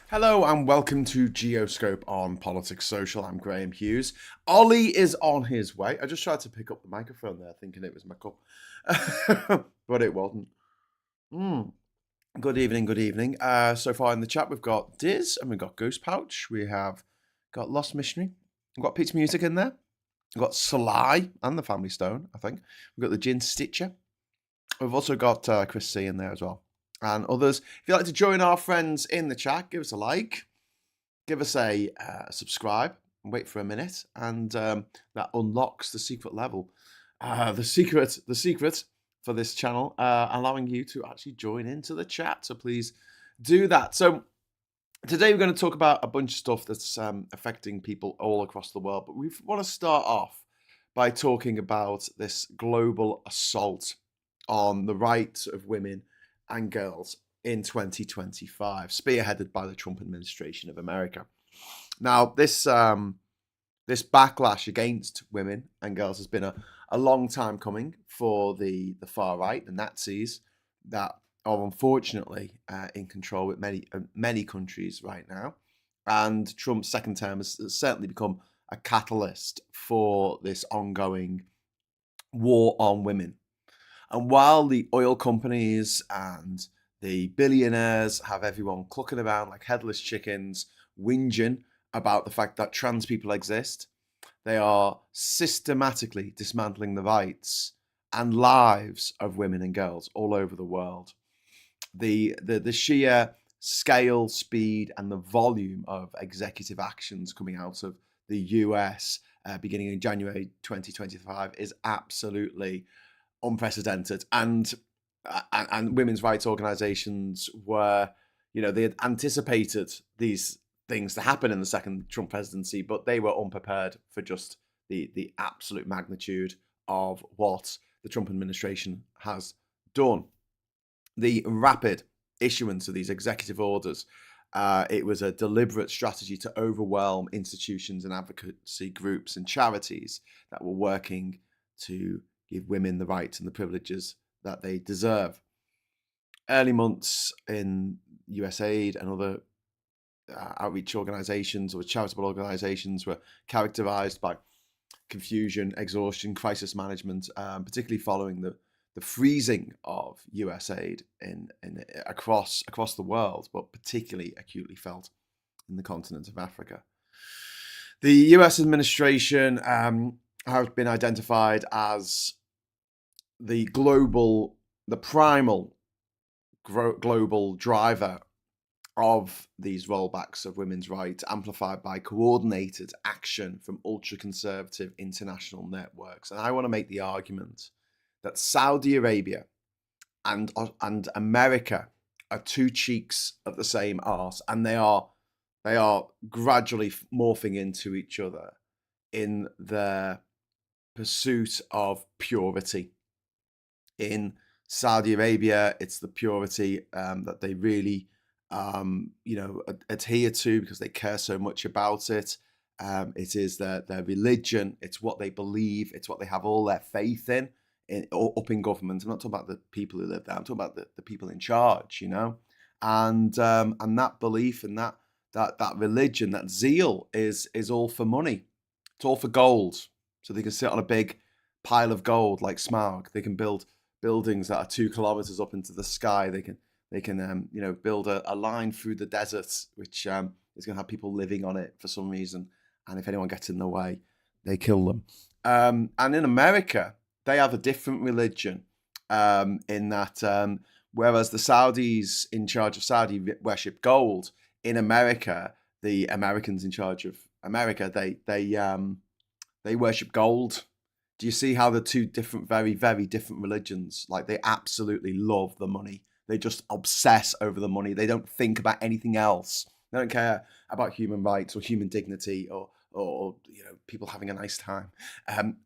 Hello and welcome to Geoscope on Politics Social. I'm Graham Hughes. Ollie is on his way. I just tried to pick up the microphone there thinking it was my cup, but it wasn't. Good evening, good evening. So far in the chat we've got Diz and we've got Ghost Pouch. We have got Lost Missionary. We've got Pete's Music in there. We've got Sly and the Family Stone, I think. We've got the Gin Stitcher. We've also got Chris C in there as well. And others. If you'd like to join our friends in the chat, give us a like, give us a subscribe, and wait for a minute, and that unlocks the secret level. The secret for this channel, allowing you to actually join into the chat. So please do that. So today we're going to talk about a bunch of stuff that's affecting people all across the world, but we want to start off by talking about this global assault on the rights of women and girls in 2025, spearheaded by the Trump administration of America. Now, this backlash against women and girls has been a long time coming for the far right, the Nazis, that are unfortunately in control with many countries right now. And Trump's second term has certainly become a catalyst for this ongoing war on women. And while the oil companies and the billionaires have everyone clucking around like headless chickens, whinging about the fact that trans people exist, they are systematically dismantling the rights and lives of women and girls all over the world. The sheer scale, speed, and the volume of executive actions coming out of the US beginning in January 2025 is absolutely unprecedented, and women's rights organizations were, they had anticipated these things to happen in the second Trump presidency, but they were unprepared for just the absolute magnitude of what the Trump administration has done. The rapid issuance of these executive orders, it was a deliberate strategy to overwhelm institutions and advocacy groups and charities that were working to give women the rights and the privileges that they deserve. Early months in USAID and other outreach organizations or charitable organizations were characterized by confusion, exhaustion, crisis management, particularly following the freezing of USAID across the world, but particularly acutely felt in the continent of Africa. The US administration have been identified as the primal global driver of these rollbacks of women's rights, amplified by coordinated action from ultra-conservative international networks. And I want to make the argument that Saudi Arabia and America are two cheeks of the same arse, and they are gradually morphing into each other in their pursuit of purity. In Saudi Arabia, it's the purity that they really, adhere to because they care so much about it. It is their religion. It's what they believe. It's what they have all their faith in up in government. I'm not talking about the people who live there. I'm talking about the people in charge, and that belief and that religion, that zeal is all for money. It's all for gold. So they can sit on a big pile of gold like Smaug. They can build buildings that are 2 kilometers up into the sky. They can build a line through the desert, which is going to have people living on it for some reason. And if anyone gets in the way, they kill them. And in America, they have a different religion in that whereas the Saudis in charge of Saudi worship gold, in America, the Americans in charge of America, they worship gold. Do you see how the two different, very, very different religions, like they absolutely love the money. They just obsess over the money. They don't think about anything else. They don't care about human rights or human dignity or people having a nice time.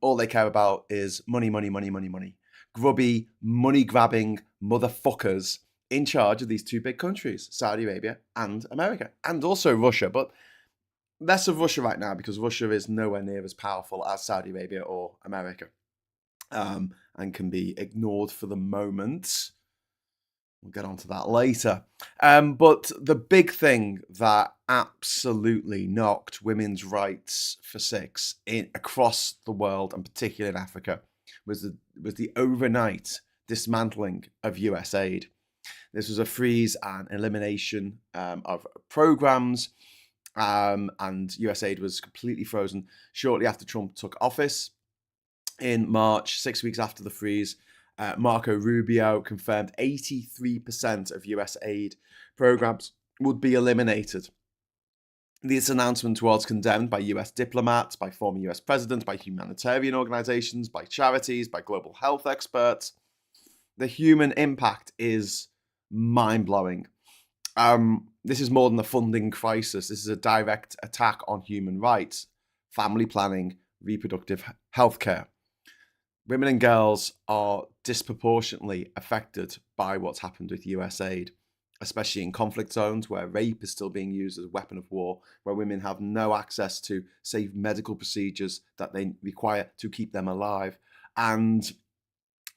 All they care about is money, money, money, money, money. Grubby, money-grabbing motherfuckers in charge of these two big countries, Saudi Arabia and America, and also Russia, but less of Russia right now because Russia is nowhere near as powerful as Saudi Arabia or America. and can be ignored for the moment. We'll get onto that later. But the big thing that absolutely knocked women's rights for six across the world, and particularly in Africa, was the overnight dismantling of US aid. This was a freeze and elimination of programs, and US aid was completely frozen shortly after Trump took office in March, 6 weeks after the freeze. Marco Rubio confirmed 83% of US aid programs would be eliminated. This announcement was condemned by US diplomats, by former US presidents, by humanitarian organizations, by charities, by global health experts. The human impact is mind-blowing. This is more than a funding crisis. This is a direct attack on human rights, family planning, reproductive healthcare. Women and girls are disproportionately affected by what's happened with US aid, especially in conflict zones where rape is still being used as a weapon of war, where women have no access to safe medical procedures that they require to keep them alive, and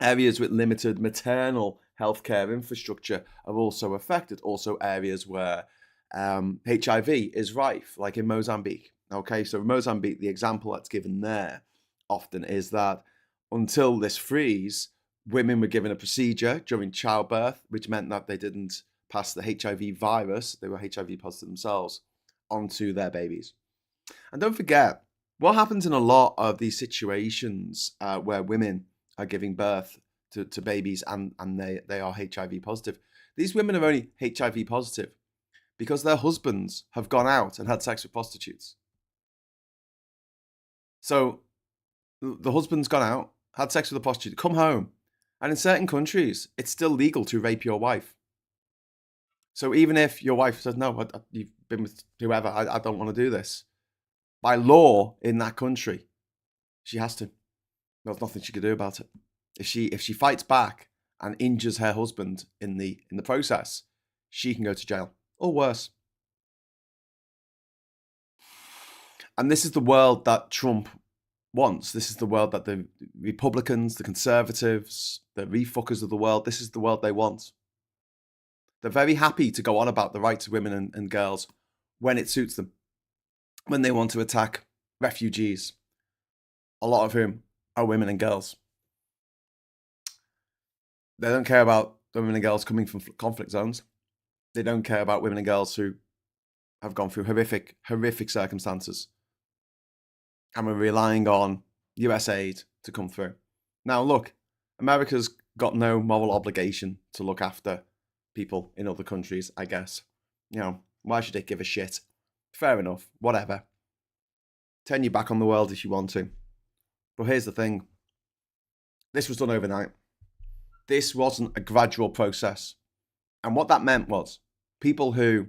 areas with limited maternal healthcare infrastructure are also affected. Also areas where HIV is rife, like in Mozambique. Okay, so Mozambique, the example that's given there often is that until this freeze, women were given a procedure during childbirth, which meant that they didn't pass the HIV virus, they were HIV positive themselves, onto their babies. And don't forget, what happens in a lot of these situations where women are giving birth to babies and they are HIV positive, these women are only HIV positive because their husbands have gone out and had sex with prostitutes. So the husband's gone out, had sex with a prostitute, come home, and in certain countries, it's still legal to rape your wife. So even if your wife says, no, you've been with whoever, I don't want to do this, by law in that country, she has to. There's nothing she can do about it. If she fights back and injures her husband in the process, she can go to jail or worse. And this is the world that Trump wants. This is the world that the Republicans, the conservatives, the refuckers of the world, this is the world they want. They're very happy to go on about the rights of women and girls when it suits them, when they want to attack refugees, a lot of whom are women and girls. They don't care about women and girls coming from conflict zones. They don't care about women and girls who have gone through horrific circumstances. And we're relying on US aid to come through. Now, look, America's got no moral obligation to look after people in other countries, I guess. You know, why should it give a shit? Fair enough, whatever. Turn your back on the world if you want to. But here's the thing. This was done overnight. This wasn't a gradual process. And what that meant was people who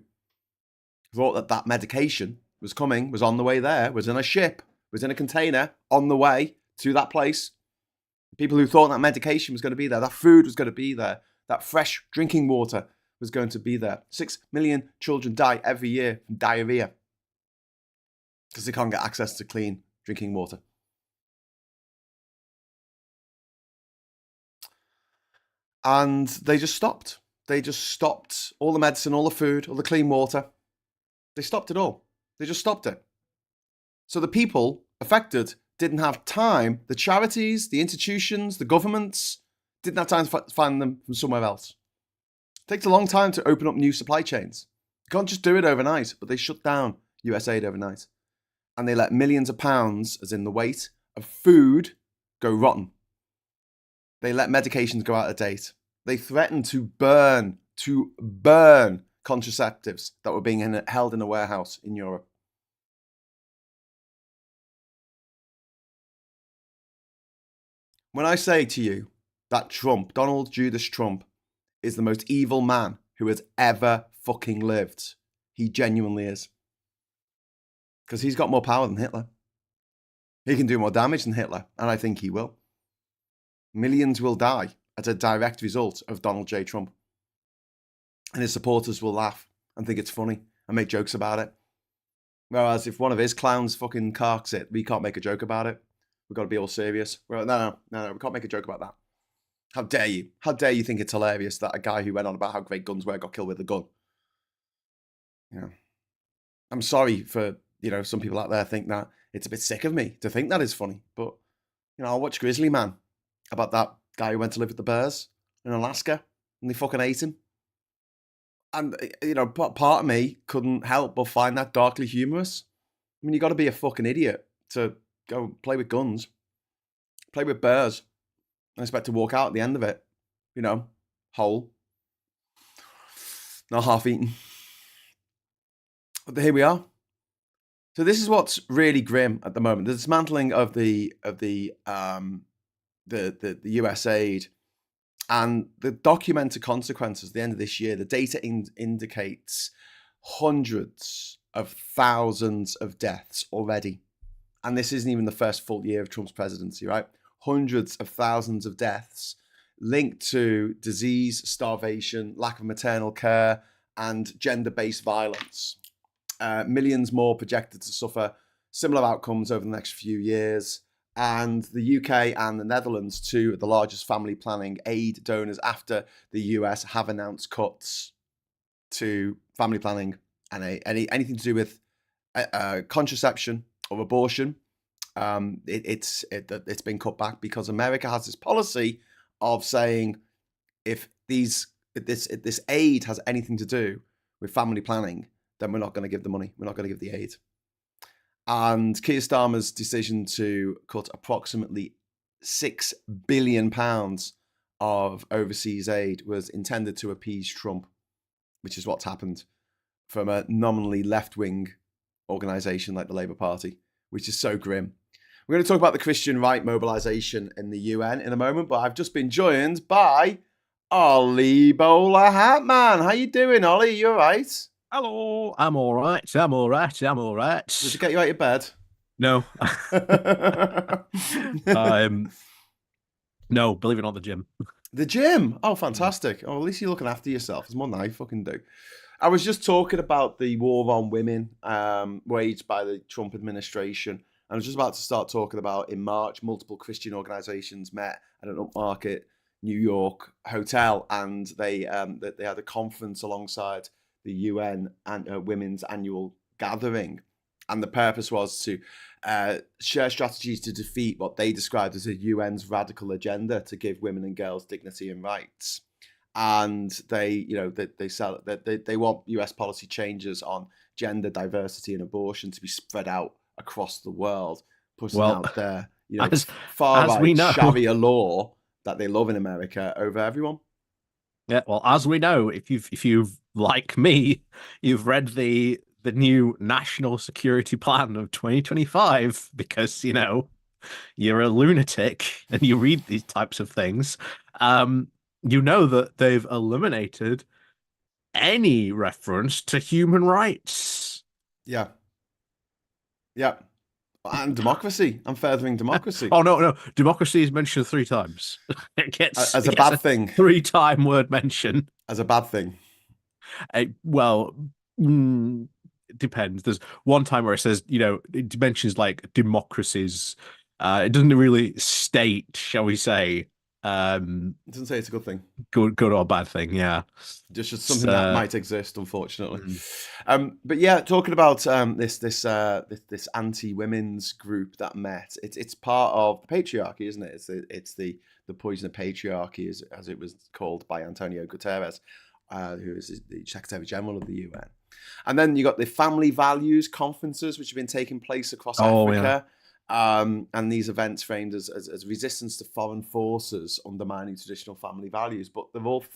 thought that medication was coming, was on the way there, was in a ship, was in a container on the way to that place. People who thought that medication was going to be there, that food was going to be there, that fresh drinking water was going to be there. 6 million children die every year from diarrhea because they can't get access to clean drinking water. And they just stopped. They just stopped all the medicine, all the food, all the clean water. They stopped it all. They just stopped it. So the people affected didn't have time. The charities, the institutions, the governments didn't have time to find them from somewhere else. It takes a long time to open up new supply chains. You can't just do it overnight, but they shut down US aid overnight. And they let millions of pounds, as in the weight of food, go rotten. They let medications go out of date. They threatened to burn contraceptives that were being held in a warehouse in Europe. When I say to you that Trump, Donald Judas Trump, is the most evil man who has ever fucking lived, he genuinely is. Because he's got more power than Hitler. He can do more damage than Hitler, and I think he will. Millions will die as a direct result of Donald J. Trump. And his supporters will laugh and think it's funny and make jokes about it. Whereas if one of his clowns fucking carks it, we can't make a joke about it. We've got to be all serious. Well, no, we can't make a joke about that. How dare you? How dare you think it's hilarious that a guy who went on about how great guns were got killed with a gun? I'm sorry for, some people out there think that. It's a bit sick of me to think that is funny. But, I'll watch Grizzly Man about that guy who went to live with the bears in Alaska and they fucking ate him. And, part of me couldn't help but find that darkly humorous. I mean, you got to be a fucking idiot to go play with guns, play with bears, and expect to walk out at the end of it, whole, not half eaten. But here we are. So this is what's really grim at the moment: the dismantling of the US aid and the documented consequences. At the end of this year, the data indicates hundreds of thousands of deaths already, and this isn't even the first full year of Trump's presidency, right? Hundreds of thousands of deaths linked to disease, starvation, lack of maternal care, and gender-based violence. Millions more projected to suffer similar outcomes over the next few years. And the UK and the Netherlands, two of the largest family planning aid donors after the US, have announced cuts to family planning and anything to do with contraception or abortion. It's been cut back because America has this policy of saying if this aid has anything to do with family planning, then we're not going to give the money. We're not going to give the aid. And Keir Starmer's decision to cut approximately £6 billion of overseas aid was intended to appease Trump, which is what's happened from a nominally left-wing organisation like the Labour Party, which is so grim. We're going to talk about the Christian right mobilisation in the UN in a moment, but I've just been joined by Ollie Bowlerhatman. How you doing, Ollie? You all right? Hello, I'm all right. Did you get you out of bed? No. No, believe it or not, the gym. The gym? Oh, fantastic. Oh, at least you're looking after yourself. There's more than I fucking do. I was just talking about the war on women waged by the Trump administration. I was just about to start talking about in March, multiple Christian organisations met at an upmarket New York hotel, and they had a conference alongside the UN and Women's Annual Gathering. And the purpose was to share strategies to defeat what they described as the UN's radical agenda to give women and girls dignity and rights. And they want US policy changes on gender diversity and abortion to be spread out across the world, pushing out their far-right Sharia law that they love in America over everyone. Yeah, well, as we know, if you've like me, you've read the new National Security Plan of 2025 because you're a lunatic and you read these types of things. You know that they've eliminated any reference to human rights. Yeah. And democracy. I'm furthering democracy. Oh, no. Democracy is mentioned 3 times. It gets as a bad thing. 3-time word mention. As a bad thing. It depends. There's one time where it says, it mentions like democracies. It doesn't really state, shall we say. It doesn't say it's a good thing. Good or bad thing, yeah. Just something that might exist, unfortunately. But yeah, talking about this anti-women's group that met. It's part of the patriarchy, isn't it? It's the poison of patriarchy, as it was called by Antonio Guterres, who is the Secretary General of the UN. And then you got the family values conferences, which have been taking place across Africa. Yeah. And these events framed as resistance to foreign forces undermining traditional family values, but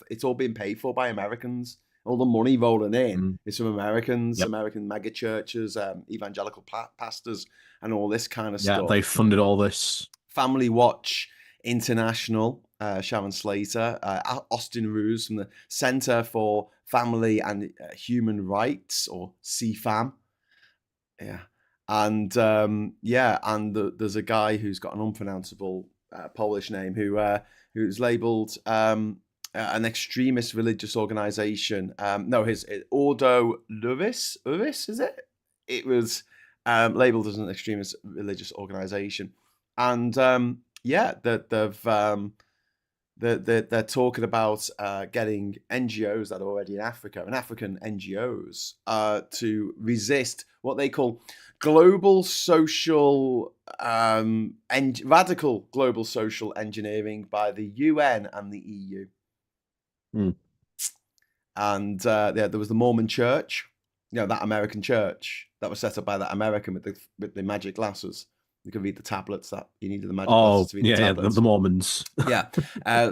it's all been paid for by Americans. All the money rolling in is from Americans, American mega churches, evangelical pastors, and all this kind of stuff. Yeah, they funded all this. Family Watch International, Sharon Slater, Austin Ruse from the Center for Family and Human Rights, or CFAM. Yeah. And there's a guy who's got an unpronounceable Polish name who's labelled an extremist religious organization. His Ordo Luris, is it? It was labelled as an extremist religious organization, and yeah, they're talking about getting NGOs that are already in Africa and African NGOs to resist what they call global social radical global social engineering by the UN and the EU. Mm. And yeah, there was the Mormon Church, that American church that was set up by that American with the magic glasses. You could read the tablets that you needed the magic glasses to read the tablets. The Mormons. Yeah.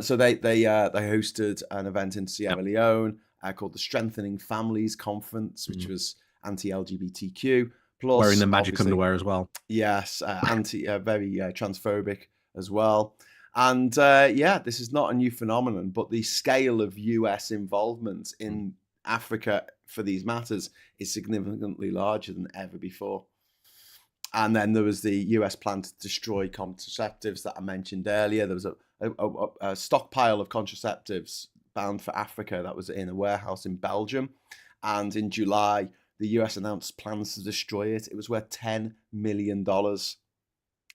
So they hosted an event in Sierra Leone called the Strengthening Families Conference, which was anti-LGBTQ. Plus, wearing the magic underwear as well. Yes, very transphobic as well. And yeah, this is not a new phenomenon, but the scale of US involvement in Africa for these matters is significantly larger than ever before. And then there was the US plan to destroy contraceptives that I mentioned earlier. There was a stockpile of contraceptives bound for Africa that was in a warehouse in Belgium. And in July, the US announced plans to destroy it. It was worth $10 million.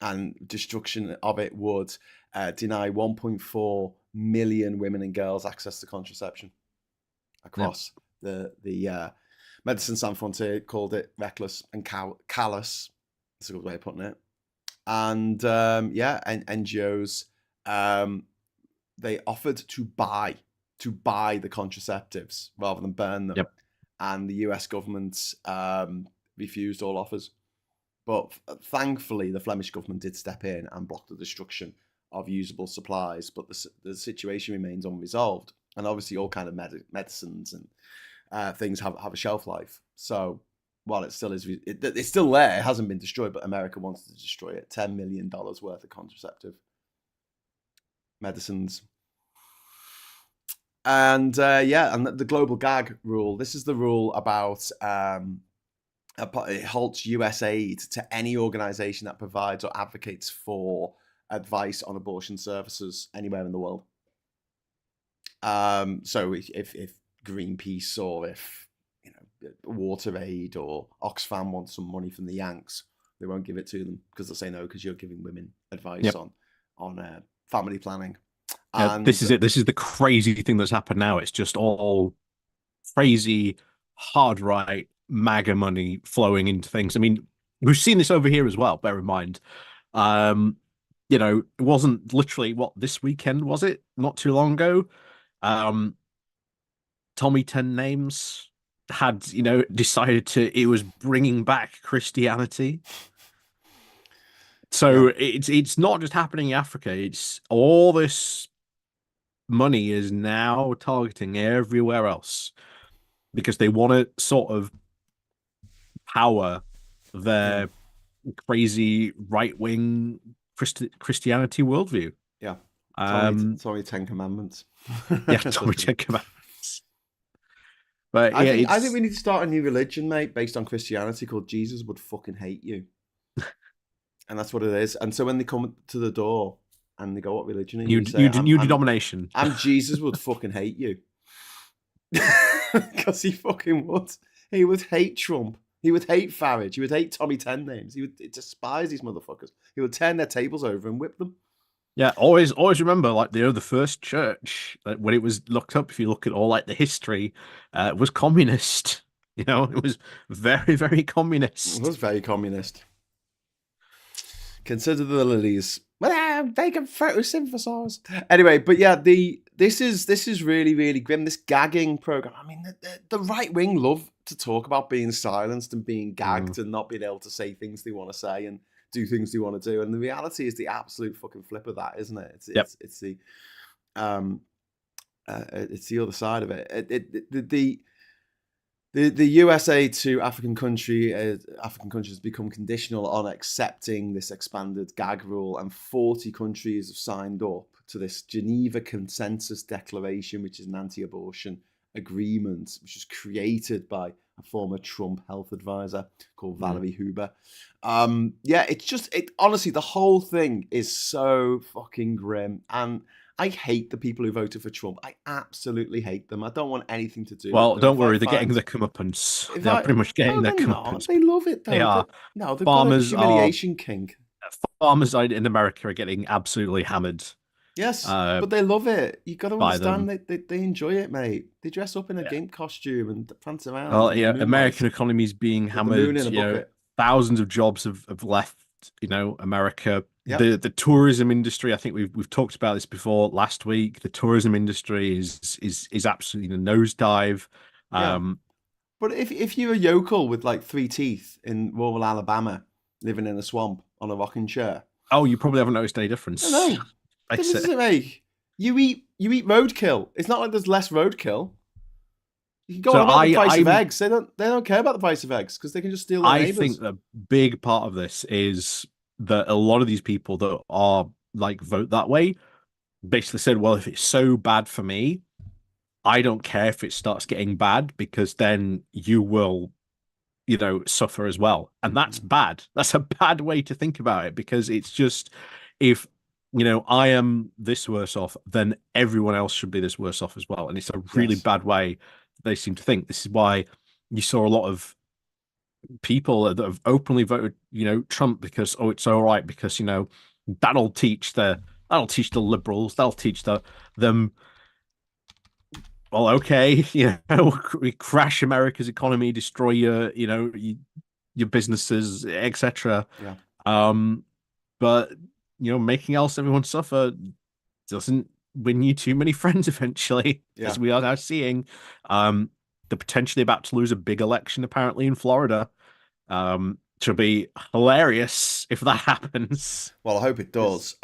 And destruction of it would deny 1.4 million women and girls access to contraception across the Medicine Sans Frontier called it reckless and callous. That's a good way of putting it. And yeah, and NGOs, they offered to buy the contraceptives rather than burn them. Yep. And the US government refused all offers. But thankfully, the Flemish government did step in and block the destruction of usable supplies. But the situation remains unresolved. And obviously, all kind of medicines and things have a shelf life. So while it still is, it's still there. It hasn't been destroyed, but America wants to destroy it. $10 million worth of contraceptive medicines. And yeah, and the global gag rule. This is the rule about it halts US aid to any organization that provides or advocates for advice on abortion services anywhere in the world. So if Greenpeace or if Water Aid or Oxfam wants some money from the Yanks, they won't give it to them because they'll say no because you're giving women advice on family planning. And this is it. This is the crazy thing that's happened now. It's just all crazy, hard right, MAGA money flowing into things. I mean, we've seen this over here as well, bear in mind. It wasn't literally, this weekend, was it? Not too long ago. Tommy 10 Names had, decided it was bringing back Christianity. So it's not just happening in Africa. It's all this money is now targeting everywhere else because they want to sort of power their crazy right-wing Christianity worldview. Yeah. Tommy 10 Commandments. Yeah, Tommy 10 Commandments. But I think we need to start a new religion, mate, based on Christianity called Jesus Would Fucking Hate You. And that's what it is. And so when they come to the door and they go, what religion are you? New denomination. I'm Jesus Would Fucking Hate You. Because he fucking would. He would hate Trump. He would hate Farage. He would hate Tommy 10 Names. He would despise these motherfuckers. He would turn their tables over and whip them. Yeah, always remember, the first church, when it was looked up, if you look at all the history, was communist. It was very, very communist. It was very communist. Consider the lilies. Well, they can photosynthesize. Anyway, but yeah, this is really, really grim. This gagging program. I mean, the right wing love to talk about being silenced and being gagged and not being able to say things they want to say and do things they want to do. And the reality is the absolute fucking flip of that, isn't it? It's the other side of it. The USA to African countries become conditional on accepting this expanded gag rule, and 40 countries have signed up to this Geneva Consensus Declaration, which is an anti-abortion agreement, which was created by a former Trump health advisor called Valerie Huber. Honestly, the whole thing is so fucking grim, and I hate the people who voted for Trump. I absolutely hate them. I don't want anything to do with them. Well, don't worry, they're getting their comeuppance. They're pretty much getting their comeuppance. They love it, though. They are. No, they've Farmers got a humiliation king. farmers in America are getting absolutely hammered Yes, uh, but they love it. You got to by understand them. they enjoy it, mate. They dress up in a Yeah. game costume and prance around Well, in the yeah, moonlight American economy is being with the moon hammered. in a bucket. Thousands of jobs have left, America. Yep. The tourism industry, I think we've talked about this before last week. The tourism industry is absolutely in a nosedive. Yeah. Um, But if you're a yokel with like three teeth in rural Alabama, living in a swamp on a rocking chair, oh, you probably haven't noticed any I don't difference. know. What Face difference does it. it make? You eat roadkill. It's not like there's less roadkill. You can go on So about the price of I'm eggs. They don't care about the price of eggs because they can just steal their I think neighbors. the big part of this is that a lot of these people that are like vote that way basically said, well, if it's so bad for me, I don't care if it starts getting bad because then you will, suffer as well. And that's bad. That's a bad way to think about it because it's just if I am this worse off, then everyone else should be this worse off as well. And it's a really Yes. bad way they seem to think. This is why you saw a lot of people that have openly voted, Trump because it's all right because that'll teach the liberals, that'll teach them. Well, okay, we crash America's economy, destroy your businesses, etc. Yeah. Um, but making else everyone suffer doesn't win you too many friends eventually, Yeah. as we are now seeing. They're potentially about to lose a big election apparently in Florida. To be hilarious if that happens. Well, I hope it does.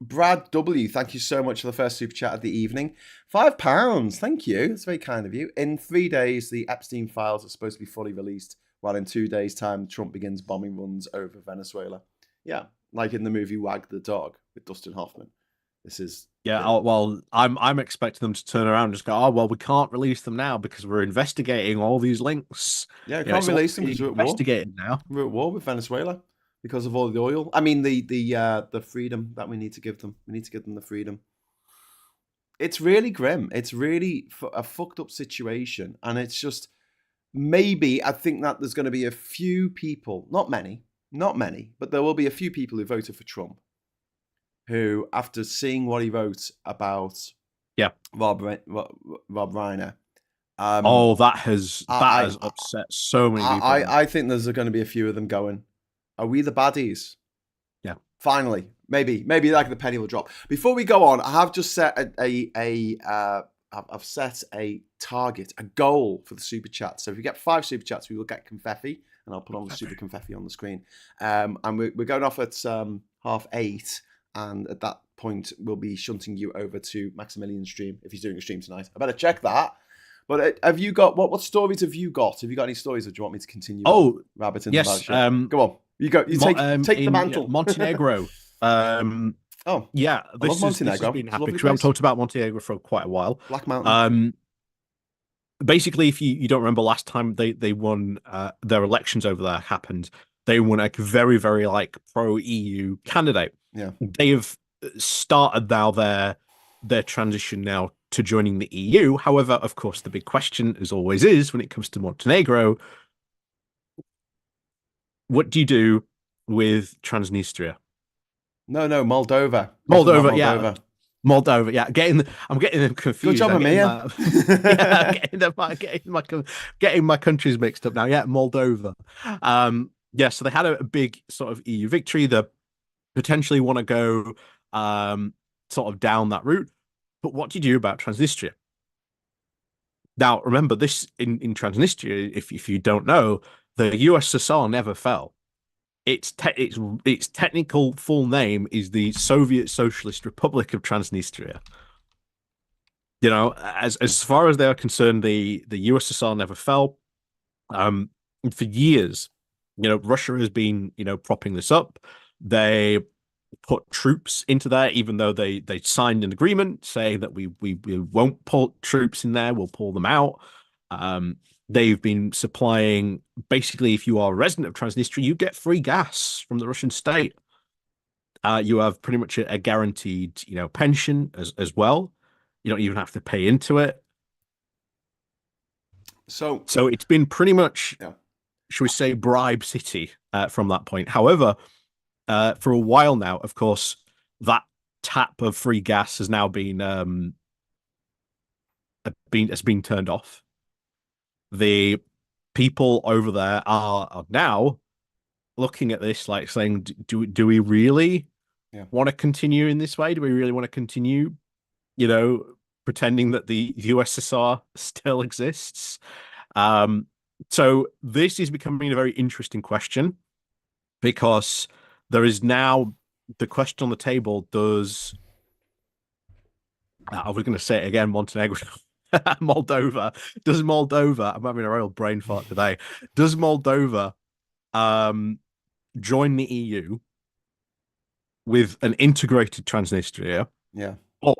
Brad W, thank you so much for the first super chat of the evening. £5, thank you. That's very kind of you. In 3 days, the Epstein files are supposed to be fully released, while in 2 days' time, Trump begins bombing runs over Venezuela. Yeah, like in the movie Wag the Dog with Dustin Hoffman. This is Yeah, the, well, I'm expecting them to turn around and just go, oh well, we can't release them now because we're investigating all these links. yeah, I can't It's all release them because being we're at war. investigated now. We're at war with Venezuela because of all the oil. I mean, the freedom that we need to give them. We need to give them the freedom. It's really grim. It's really a fucked up situation, and it's just maybe I think that there's going to be a few people, not many, but there will be a few people who voted for Trump who, after seeing what he wrote about Yeah. Rob Reiner, Oh, that has I upset so many people. I think there's going to be a few of them going, are we the baddies? Yeah. Finally, maybe like the penny will drop. Before we go on, I have just set I've set a target, a goal for the super chat. So if we get 5 super chats, we will get confetti, and I'll put on the super confetti on the screen. And we're going off at 8:30, and at that point, we'll be shunting you over to Maximilian's stream if he's doing a stream tonight. I better check that. But have you got what stories have you got? Have you got any stories, or do you want me to continue? Oh, rabbiting yes. about shit? Go on. You go. You take the mantle. Montenegro. Oh, yeah, I love this has Montenegro. been It's a happening lovely because we haven't place. talked about Montenegro for quite a while. Black Mountain. Basically, if you don't remember last time they won their elections over there happened, they won a very, very like pro EU candidate. Yeah. They have started now their transition now to joining the EU. However, of course, the big question, as always is, when it comes to Montenegro, what do you do with Transnistria? No, Moldova. Moldova, Moldova. Moldova, yeah. I'm getting them confused. Good job, Yeah, I'm getting my countries mixed up now. Yeah, Moldova. Yeah, so they had a big sort of EU victory. They potentially want to go sort of down that route. But what do you do about Transnistria? Now, remember this in Transnistria, if you don't know, the USSR never fell. Its technical full name is the Soviet Socialist Republic of Transnistria. As far as they are concerned, the USSR never fell. For years, Russia has been propping this up. They put troops into there, even though they signed an agreement saying that we won't put troops in there, we'll pull them out. They've been supplying, basically, if you are a resident of Transnistria, you get free gas from the Russian state. You have pretty much a guaranteed, pension as well. You don't even have to pay into it. So it's been pretty much, yeah. should we say, bribe city from that point. However, For a while now, of course, that tap of free gas has now been turned off. The people over there are now looking at this like saying, do we really Yeah. want to continue in this way? Do we really want to continue, pretending that the USSR still exists? So this is becoming a very interesting question because there is now the question on the table: I was going to say it again, Montenegro, Moldova. Does Moldova? I'm having a real brain fart today. Does Moldova join the EU with an integrated Transnistria, Yeah. or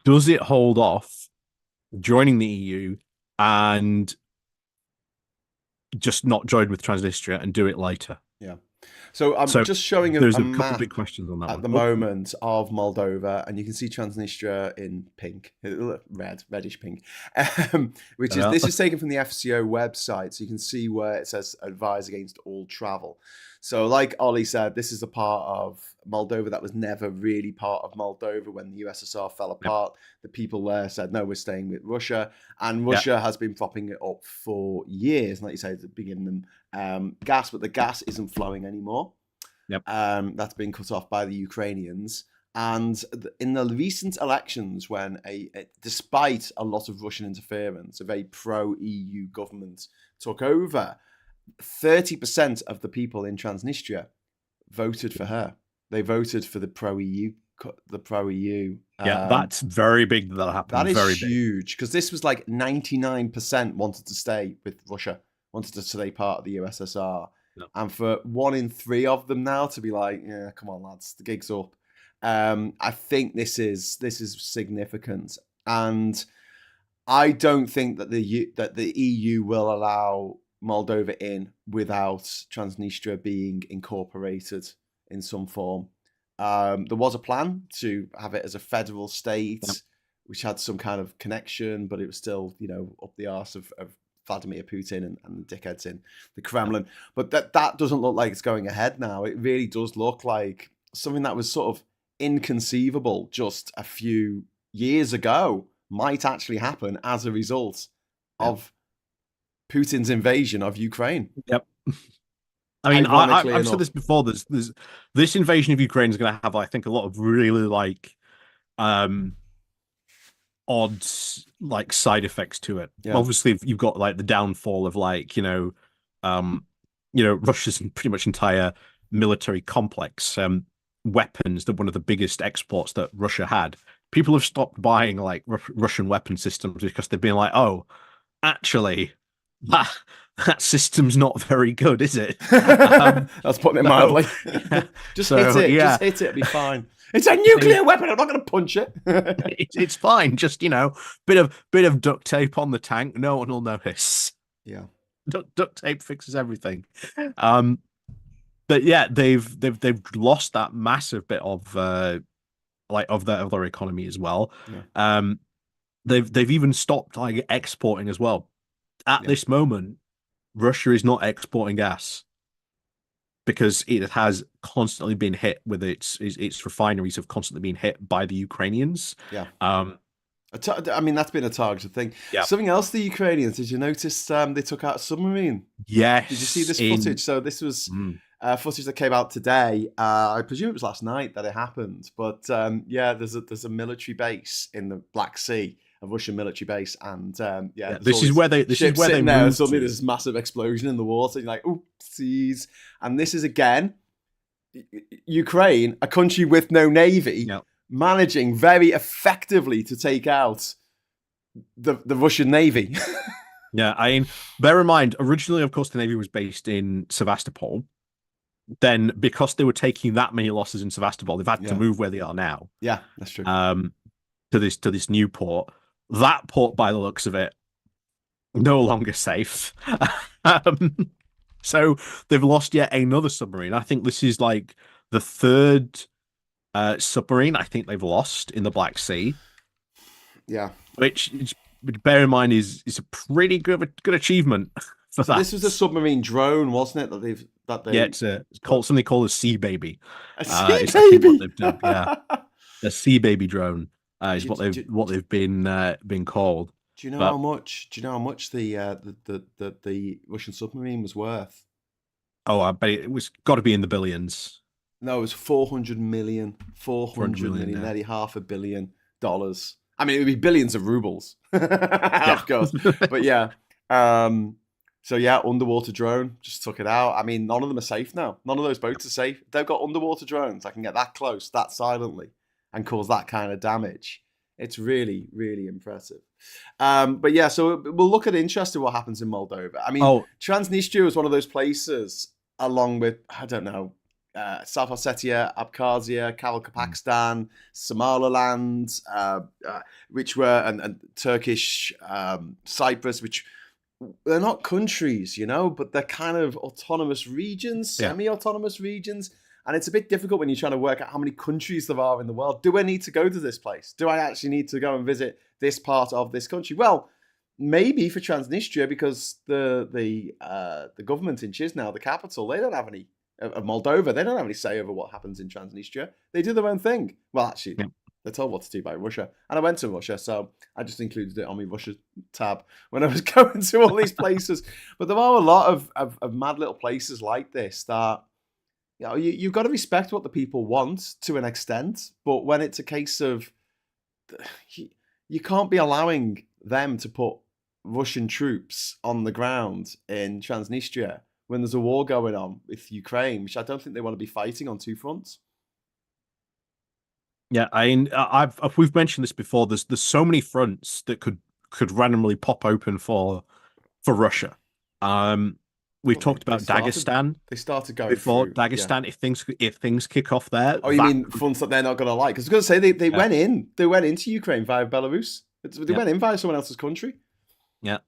does it hold off joining the EU and just not join with Transnistria and do it later? Yeah. So I'm So just showing there's a a couple of map big questions on that at one. the Oh, moment of Moldova, and you can see Transnistria in pink, reddish pink, which is yeah, this is taken from the FCO website, so you can see where it says advise against all travel. So, like Ollie said, this is a part of Moldova that was never really part of Moldova when the USSR fell yeah, apart. The people there said, no, we're staying with Russia, and yeah, Russia has been propping it up for years. And like you say, they're giving them gas, but the gas isn't flowing anymore. yep, That's been cut off by the Ukrainians. And in the recent elections, when despite a lot of Russian interference, a very pro-EU government took over, 30% of the people in Transnistria voted for her. They voted for the pro-EU. The pro-EU. yeah. That's very big that happened. That Very is big. huge because this was like 99% wanted to stay with Russia, wanted to stay part of the USSR. No. And for 1 in 3 of them now to be like, yeah, come on, lads, the gig's up. I think this is significant, and I don't think that the EU will allow Moldova in without Transnistria being incorporated in some form. There was a plan to have it as a federal state, Yep. which had some kind of connection, but it was still, up the arse of Vladimir Putin and the dickheads in the Kremlin. But that doesn't look like it's going ahead now. It really does look like something that was sort of inconceivable just a few years ago might actually happen as a result of Putin's invasion of Ukraine. Yep. I mean, Ironically I've enough. said this before. There's this invasion of Ukraine is going to have, I think, a lot of really odd side effects to it. Yeah. Obviously, you've got like the downfall of Russia's pretty much entire military complex, weapons. That one of the biggest exports that Russia had. People have stopped buying like Russian weapon systems because they've been like, oh, actually, that system's not very good, is it? That's putting it mildly. Just hit it. Yeah. Just hit it. It'll be fine. It's a nuclear weapon. I'm not going to punch it. It's fine. Just bit of duct tape on the tank. No one will notice. Yeah. Duct tape fixes everything. But yeah, they've lost that massive bit of of their economy as well. Yeah. They've even stopped like exporting as well. At this moment, Russia is not exporting gas because it has constantly been hit with its refineries have constantly been hit by the Ukrainians. Yeah. I mean, that's been a targeted thing. Yeah. Something else, the Ukrainians, did you notice they took out a submarine? Yes. Did you see this footage? So this was footage that came out today. I presume it was last night that it happened. But there's a military base in the Black Sea, a Russian military base, and this is where they there, and suddenly to. there's this massive explosion in the water. And you're like, oopsies! And this is again Ukraine, a country with no navy, managing very effectively to take out the Russian navy. Yeah, I mean, bear in mind, originally, of course, the navy was based in Sevastopol. Then, because they were taking that many losses in Sevastopol, they've had to move where they are now. Yeah, that's true. To this new port. That port, by the looks of it, no longer safe. So they've lost yet another submarine. I think this is like the third submarine I think they've lost in the Black Sea. Yeah, which bear in mind is a pretty good achievement for So that. this was a submarine drone, wasn't it? Yeah, it's called something called a Sea Baby. a sea Is I think what baby. they've dubbed. Yeah, a Sea Baby drone is do, what do, they've been called. do you know how But much? Do you know how much the Russian submarine was worth? oh, I bet it was got to be in the billions. No, it was 400 million. 400 400 million. million, Yeah. nearly $500 million. I mean, it would be billions of rubles, Yeah. of course. But yeah. So yeah, underwater drone just took it out. I mean, none of them are safe now. None of those boats are safe. They've got underwater drones. I can get that close, that silently, and cause that kind of damage. It's really, really impressive. But yeah, so we'll look at interesting what happens in Moldova. I mean, Oh, Transnistria was one of those places, along with, I don't know, South Ossetia, Abkhazia, Pakistan, Somaliland, which were, and Turkish Cyprus, which they're not countries, but they're kind of autonomous regions, yeah. semi-autonomous regions. And it's a bit difficult when you're trying to work out how many countries there are in the world. Do I need to go to this place? Do I actually need to go and visit this part of this country? Well, maybe for Transnistria, because the government in Chisinau, the capital, they don't have any of Moldova. They don't have any say over what happens in Transnistria. They do their own thing. Well, actually, Yeah. they're told what to do by Russia. And I went to Russia, so I just included it on my Russia tab when I was going to all these places. But there are a lot of mad little places like this that, you've got to respect what the people want to an extent. But when it's a case of, you can't be allowing them to put Russian troops on the ground in Transnistria when there's a war going on with Ukraine, which I don't think they want to be fighting on two fronts. Yeah, we've mentioned this before. There's so many fronts that could randomly pop open for Russia. We've Well, talked about Dagestan they started going before. through. Yeah. Dagestan, if things kick off there, Oh, you mean fronts that they're not going to like? Because I was going to say they went in. They went into Ukraine via Belarus. They went in via someone else's country. Yeah.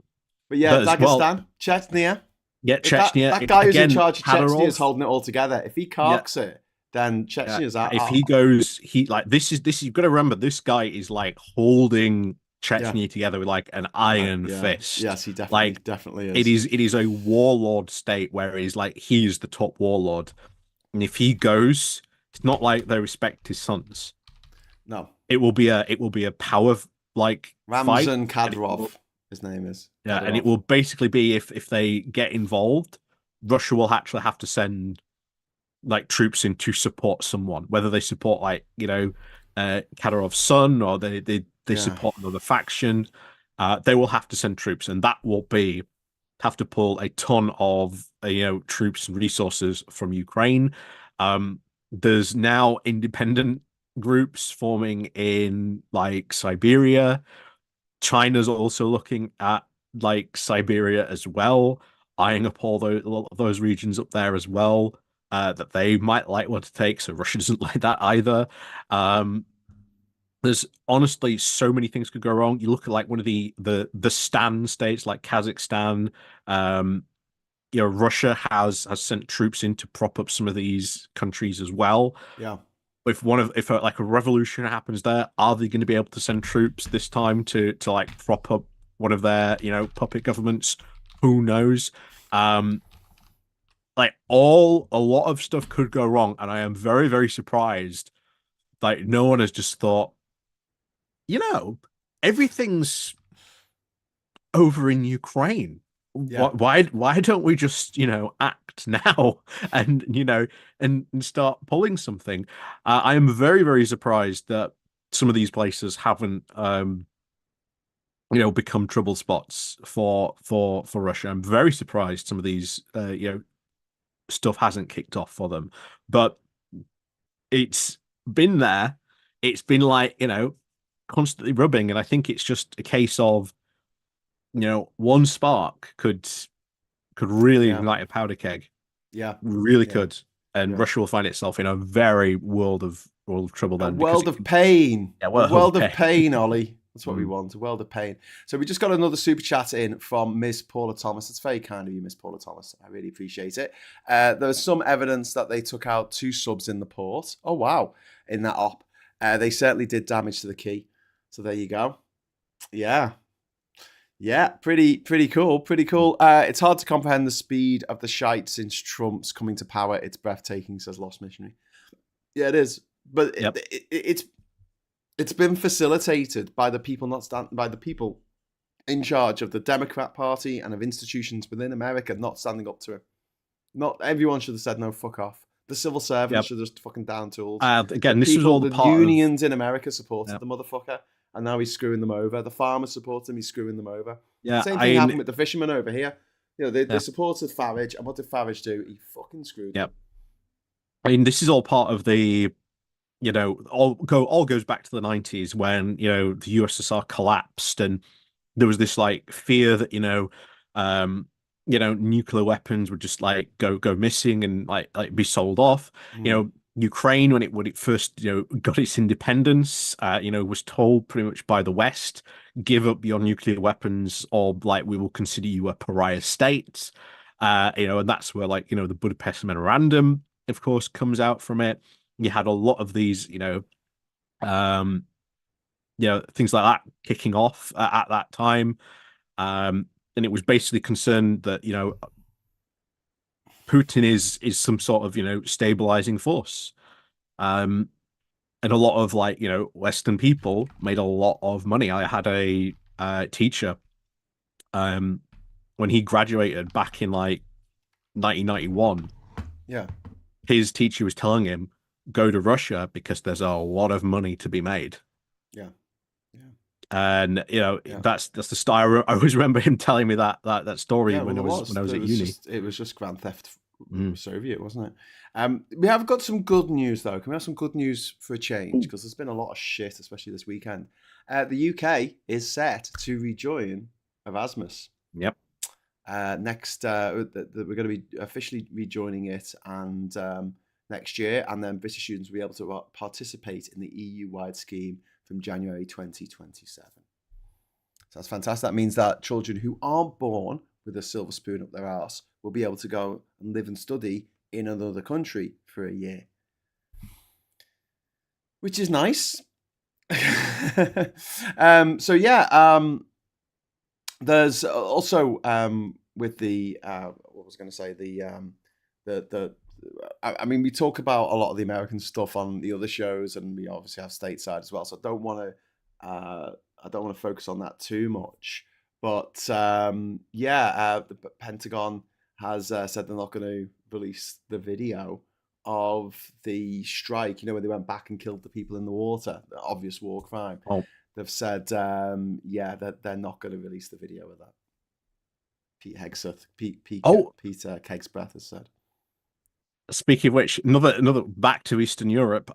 But yeah, Dagestan, well, Chechnya. Yeah, Chechnya. That guy who's in again, charge of Chechnya Kadyrov, is holding it all together. If he carks it, then Chechnya's out. If he goes, this is you've got to remember, this guy is like holding Chechnya together with like an iron fist. Yes, he definitely is. It is a warlord state where he's like he is the top warlord, and if he goes, it's not like they respect his sons. No, it will be a power like Ramzan Kadyrov. His name is. Yeah, and it will basically be if they get involved, Russia will actually have to send like troops in to support someone, whether they support like Kadyrov's son or they support another faction. They will have to send troops, and that will have to pull a ton of troops and resources from Ukraine. There's now independent groups forming in like Siberia. China's also looking at like Siberia as well, eyeing up all those regions up there as well, that they might like want to take. So Russia doesn't like that either. There's honestly so many things could go wrong. You look at like one of the Stan states like Kazakhstan. Russia has sent troops in to prop up some of these countries as well. Yeah. If like a revolution happens there, are they going to be able to send troops this time to like prop up one of their puppet governments? Who knows? Like a lot of stuff could go wrong, and I am very, very surprised. Like no one has just thought, everything's over in Ukraine. Yeah. Why don't we just act now and start pulling something? I am very, very surprised that some of these places haven't become trouble spots for Russia. I'm very surprised some of these stuff hasn't kicked off for them, but it's been there. It's been like constantly rubbing, and I think it's just a case of one spark could really ignite a powder keg. Yeah, really could, and Russia will find itself in a very world of trouble then. A world of pain. Yeah, a world of pain, Ollie. That's what we want. A world of pain. So we just got another super chat in from Miss Paula Thomas. It's very kind of you, Miss Paula Thomas. I really appreciate it. There was some evidence that they took out 2 subs in the port. Oh, wow. In that op. They certainly did damage to the key. So there you go. Yeah. Yeah, pretty cool, pretty cool. It's hard to comprehend the speed of the shite since Trump's coming to power. It's breathtaking, says Lost Missionary. Yeah, it is, but Yep. it's been facilitated by the people by the people in charge of the Democrat Party and of institutions within America not standing up to him. Not everyone should have said no, fuck off. The civil servants should have just fucking down tools. Again, this was all the part unions in America supported the motherfucker, and now he's screwing them over. The farmers support him, he's screwing them over. Yeah, Same thing happened with the fishermen over here. You know, they supported Farage, and what did Farage do? He fucking screwed them. I mean, this is all part of the, you know, all goes back to the 90s when, you know, the USSR collapsed, and there was this like fear that, nuclear weapons would just like go missing and like be sold off. You know, Ukraine when it first got its independence, was told pretty much by the West, give up your nuclear weapons or like we will consider you a pariah state. And that's where like the Budapest Memorandum, of course, comes out from it. You had a lot of these, things like that kicking off at that time. And it was basically concerned that, Putin is some sort of, stabilizing force. And a lot of like, Western people made a lot of money. I had a teacher when he graduated back in like 1991. Yeah. His teacher was telling him, go to Russia because there's a lot of money to be made. Yeah. And that's the style. I always remember him telling me that story when I was at uni. It was just Grand Theft Soviet, wasn't it? We have got some good news though. Can we have some good news for a change? Because there's been a lot of shit, especially this weekend. The UK is set to rejoin Erasmus. Yep. Next, we're going to be officially rejoining it, and next year, and then British students will be able to participate in the EU-wide scheme from January 2027. So that's fantastic. That means that children who aren't born with a silver spoon up their arse will be able to go and live and study in another country for a year, which is nice. There's also with the what was I going to say, I mean, we talk about a lot of the American stuff on the other shows, and we obviously have stateside as well. So I don't want to focus on that too much. But the Pentagon has said they're not going to release the video of the strike. When they went back and killed the people in the water, the obvious war crime. Oh. They've said, that they're not going to release the video of that. Peter Kegsbreath has said. Speaking of which, another back to Eastern Europe.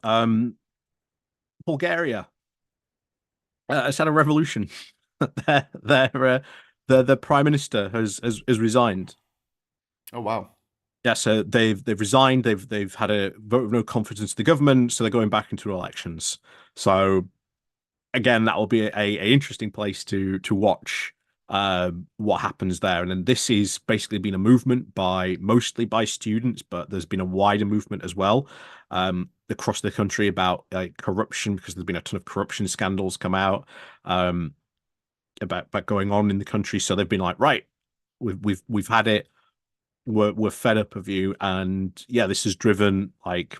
Bulgaria has had a revolution. Their prime minister has resigned. Oh wow! Yeah, so they've resigned. They've had a vote of no confidence in the government, so they're going back into elections. So again, that will be a interesting place to watch what happens there. And then this is basically been a movement mostly by students, but there's been a wider movement as well across the country about corruption, because there's been a ton of corruption scandals come out about going on in the country. So they've been like, right, we've had it. We're fed up of you. And yeah, this has driven like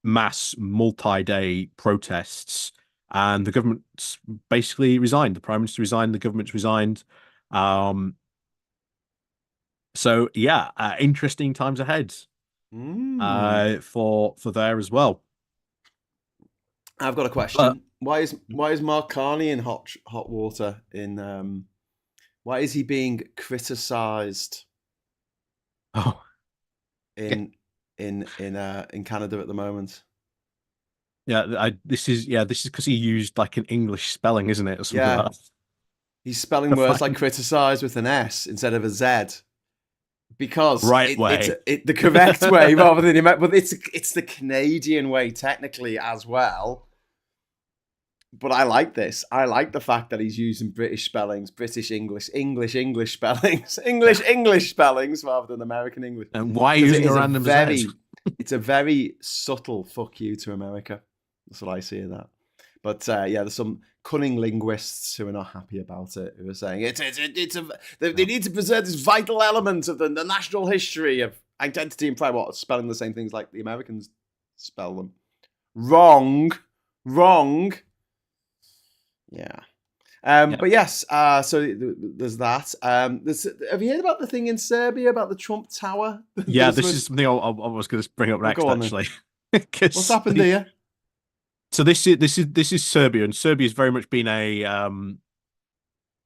mass multi-day protests, and the government's basically resigned. The prime minister resigned, the government's resigned. So yeah, interesting times ahead for there as well. I've got a question. Why is Mark Carney in hot water? Why is he being criticised? Oh, in Canada at the moment? Yeah, this is because he used like an English spelling, isn't it? Or something like that. He's spelling words like criticize with an S instead of a Z, because it's the correct way rather than but it's the Canadian way technically as well. But I like this. I like the fact that he's using British spellings, British English spellings, English spellings rather than American English. And why using a random Z? It's a very subtle fuck you to America. That's what I see of that. But yeah, there's some cunning linguists who are not happy about it, who are saying they need to preserve this vital element of the national history of identity and pride. What, spelling the same things like the Americans spell them? Wrong. Yeah. But yes, so there's that. Have you heard about the thing in Serbia about the Trump Tower? Yeah, this is something I was going to bring up next, actually. What's happened here? So this is Serbia, and Serbia's very much been a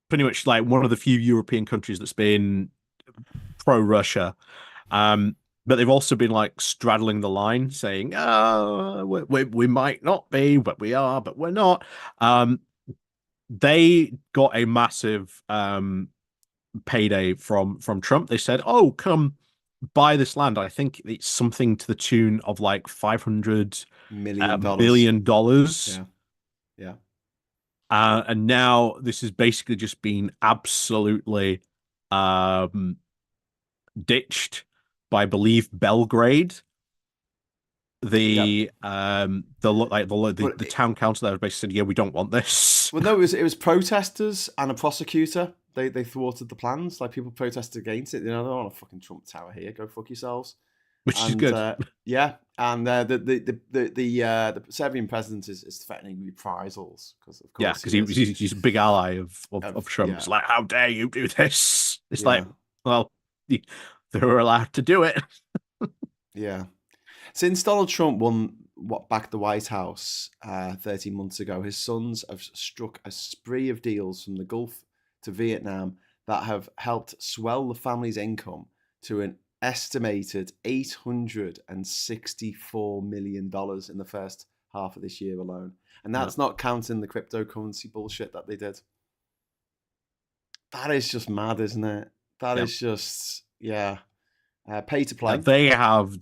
pretty much like one of the few European countries that's been pro-Russia. But they've also been like straddling the line, saying, "Oh, we might not be, but we are, but we're not." They got a massive payday from Trump. They said, "Oh, come buy this land." I think it's something to the tune of like $500 billion. Yeah. And now this has basically just been absolutely ditched by, I believe, Belgrade. The town council there basically said, "Yeah, we don't want this." Well, no, it was protesters and a prosecutor. They thwarted the plans. Like, people protested against it. You know, they don't want a fucking Trump Tower here. Go fuck yourselves. Which is good. Yeah, and the Serbian president is threatening reprisals because, of course, he's a big ally of Trump. Yeah. It's like, how dare you do this? It's like, well, they were allowed to do it. Yeah. Since Donald Trump won back the White House 13 months ago, his sons have struck a spree of deals from the Gulf to Vietnam that have helped swell the family's income to an estimated $864 million in the first half of this year alone. And that's not counting the cryptocurrency bullshit that they did. That is just mad, isn't it? That is just, pay to play. They have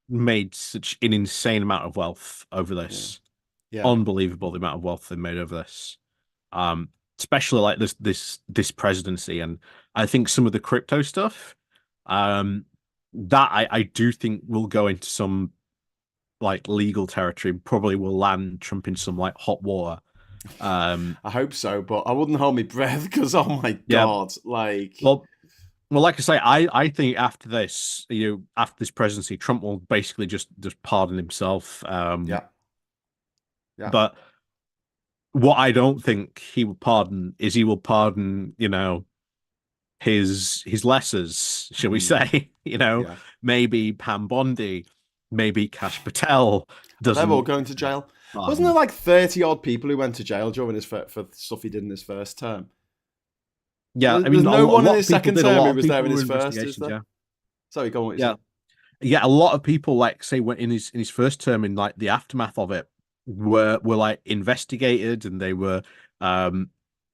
made such an insane amount of wealth over this. Unbelievable the amount of wealth they made over this. Especially like this presidency, and I think some of the crypto stuff, that I do think will go into some like legal territory. Probably will land Trump in some like hot water. I hope so, but I wouldn't hold my breath because, oh my god, like. Well, like I say, I think after this, after this presidency, Trump will basically just pardon himself. But what I don't think he will pardon is his lessers, shall we say? Maybe Pam Bondi, maybe Kash Patel. They're all going to jail. Wasn't there like 30 odd people who went to jail during for stuff he did in his first term? Yeah, there's no one in his second term who was there in his first. Is there? Yeah. Sorry, go on. Yeah. A lot of people, like, say, went in his first term, in like the aftermath of it, were like investigated, and they were a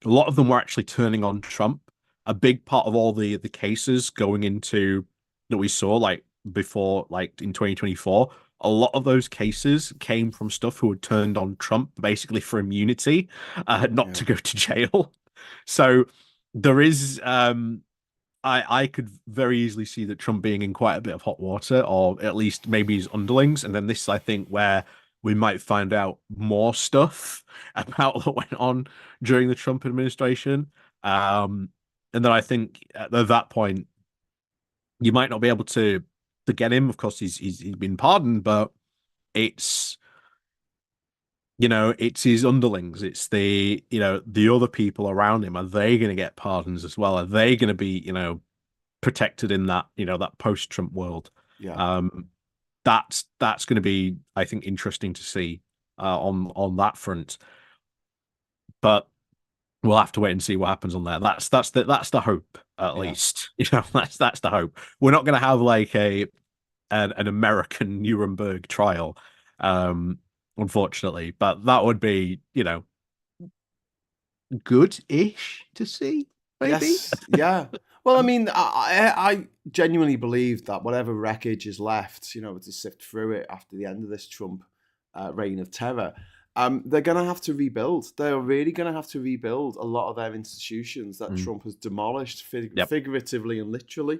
lot of them were actually turning on Trump. A big part of all the cases going into that we saw like before, like in 2024, a lot of those cases came from stuff who had turned on Trump basically for immunity, not to go to jail. So there is I could very easily see that Trump being in quite a bit of hot water, or at least maybe his underlings. And then this, I think, where we might find out more stuff about what went on during the Trump administration. And then I think at that point, you might not be able to get him. Of course, he's been pardoned, but it's it's his underlings. It's the other people around him. Are they going to get pardons as well? Are they going to be protected in that that post-Trump world? Yeah. That's going to be, I think, interesting to see on that front. But we'll have to wait and see what happens on there. That's the hope, at least. That's the hope. We're not going to have like an American Nuremberg trial, unfortunately, but that would be good-ish to see. Maybe. Yes. Yeah. Well, I mean, I genuinely believe that whatever wreckage is left, to sift through it after the end of this Trump reign of terror, they're going to have to rebuild. They're really going to have to rebuild a lot of their institutions that Trump has demolished, figuratively and literally.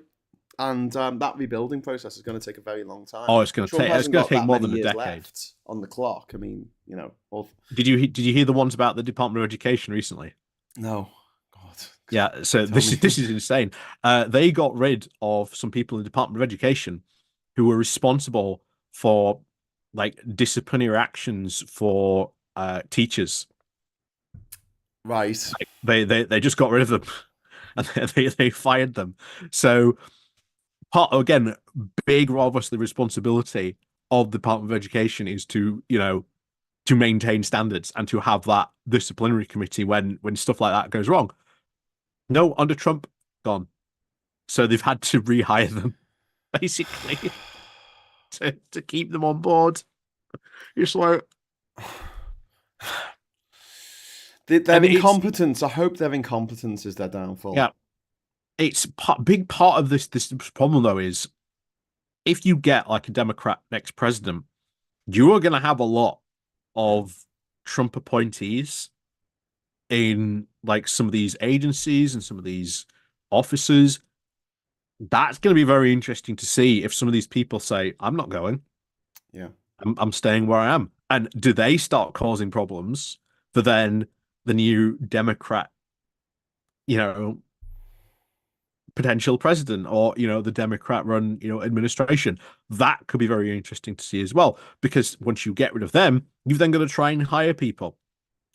and that rebuilding process is going to take a very long time. Oh, it's going to Trump take hasn't got that more many than a years decade. left on the clock. I mean, Did you hear the ones about the Department of Education recently? no, God, Yeah, so tell this me. is this is insane. They got rid of some people in the Department of Education who were responsible for like disciplinary actions for teachers. Right. Like, they just got rid of them and they fired them. So part again, big obviously responsibility of the Department of Education is to to maintain standards and to have that disciplinary committee when stuff like that goes wrong. No, under Trump, gone. So they've had to rehire them basically to keep them on board. It's like Their and it's incompetence. I hope their incompetence is their downfall. yeah, it's big part of this problem though is if you get like a Democrat next president, you are going to have a lot of Trump appointees in like some of these agencies and some of these offices. That's going to be very interesting to see if some of these people say, "I'm not going. Yeah. I'm staying where I am." And do they start causing problems for then the new Democrat, you know, potential president or the Democrat run administration? That could be very interesting to see as well, because once you get rid of them, you've then got to try and hire people.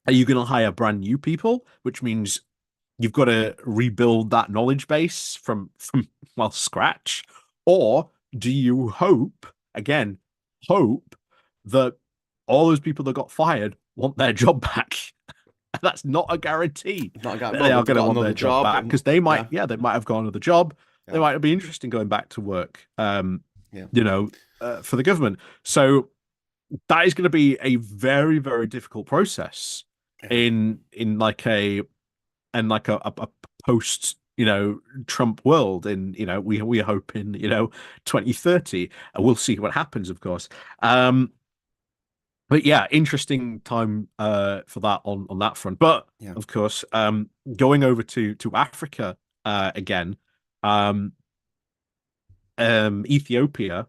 Are you going to hire brand new people, which means you've got to rebuild that knowledge base from well scratch, or do you hope that all those people that got fired want their job back? That's not a guarantee Not a guy. that Well, they are they've going to got want another their job job, back, and because they might, yeah, yeah, they might have got another job. They yeah, might be interested in going back to work, yeah, for the government. So that is going to be a very, very difficult process yeah. in like a post Trump world. In we hope in 2030, and we'll see what happens, of course. But yeah, interesting time for that on that front. But Yeah. of course, going over to Africa again, um, Ethiopia